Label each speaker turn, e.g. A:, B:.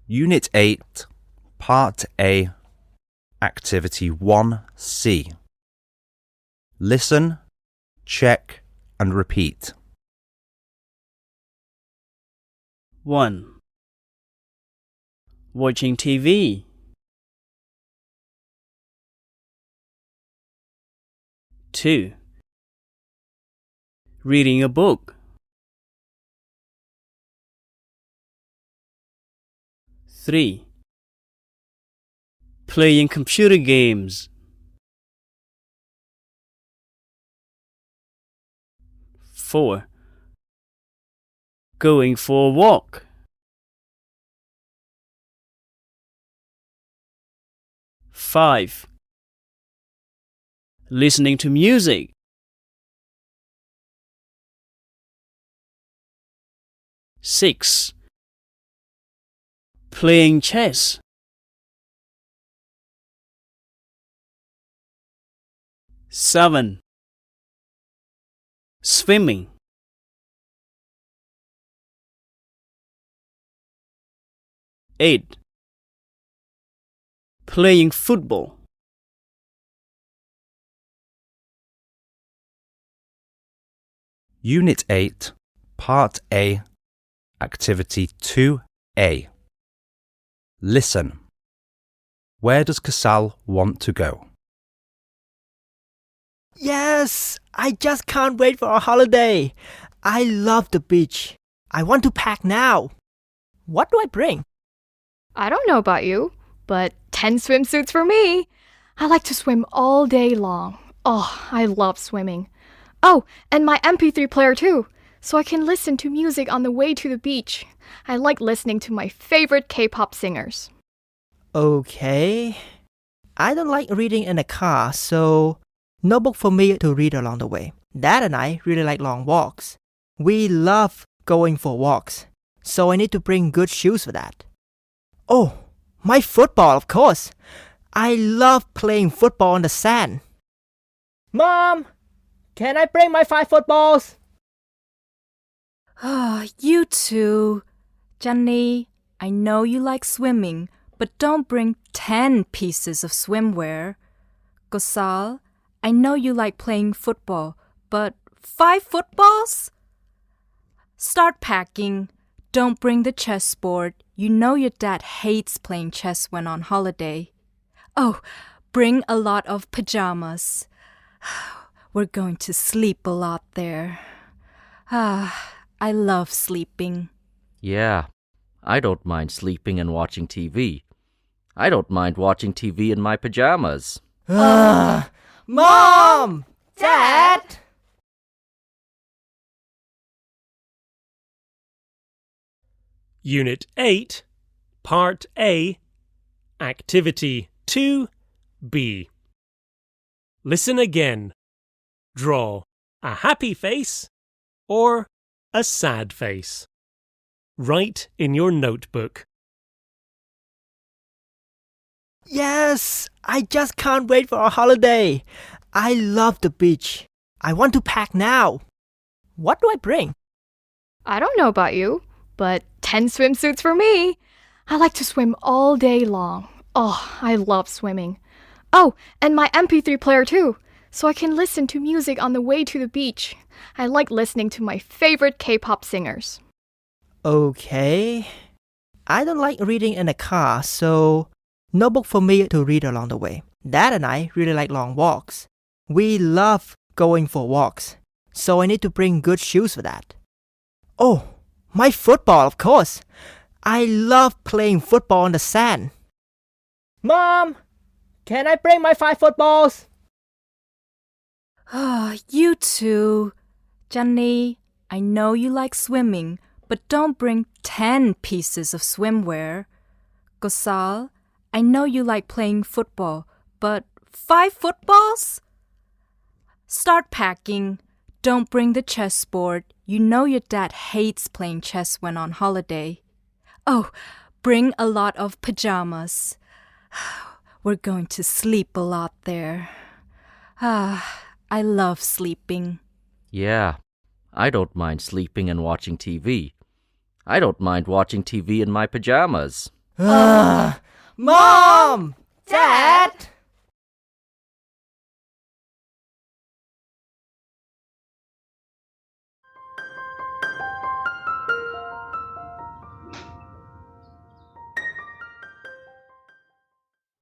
A: Unit 8, Part A, Activity 1C. Listen, check, and repeat.
B: 1. Watching TV. 2. Reading a book. 3. Playing computer games. 4. Going for a walk. 5. Listening to music. 6. Playing chess. 7. Swimming. 8. Playing football.
A: Unit 8, Part A, Activity 2A. Listen. Where does Casal want to go?
C: Yes! I just can't wait for a holiday. I love the beach. I want to pack now. What do I bring?
D: I don't know about you, but 10 swimsuits for me. I like to swim all day long. Oh, I love swimming. Oh, and my MP3 player too, so I can listen to music on the way to the beach. I like listening to my favorite K-pop singers.
C: Okay. I don't like reading in a car, so no book for me to read along the way. Dad and I really like long walks. We love going for walks, so I need to bring good shoes for that. Oh, my football, of course. I love playing football on the sand. Mom, can I bring my 5 footballs?
E: You too. Johnny, I know you like swimming, but don't bring 10 pieces of swimwear. Gosal, I know you like playing football, but 5 footballs? Start packing. Don't bring the chessboard. You know your dad hates playing chess when on holiday. Oh, bring a lot of pajamas. We're going to sleep a lot there. I love sleeping.
F: Yeah, I don't mind sleeping and watching TV. I don't mind watching TV in my pajamas.
C: Mom! Dad!
G: Unit 8, Part A, Activity 2B. Listen again. Draw a happy face or a sad face. Write in your notebook.
C: Yes! I just can't wait for a holiday. I love the beach. I want to pack now. What do I bring?
D: I don't know about you, but 10 swimsuits for me. I like to swim all day long. Oh, I love swimming. Oh, and my MP3 player too, so I can listen to music on the way to the beach. I like listening to my favorite K-pop singers.
C: Okay. I don't like reading in a car, so no book for me to read along the way. Dad and I really like long walks. We love going for walks, so I need to bring good shoes for that. Oh, my football, of course. I love playing football on the sand. Mom, can I bring my 5 footballs?
E: You too. Johnny, I know you like swimming, but don't bring 10 pieces of swimwear. Gosal, I know you like playing football, but 5 footballs? Start packing. Don't bring the chessboard. You know your dad hates playing chess when on holiday. Oh, bring a lot of pajamas. We're going to sleep a lot there. I love sleeping.
F: Yeah, I don't mind sleeping and watching TV. I don't mind watching TV in my pajamas.
C: Mom! Dad!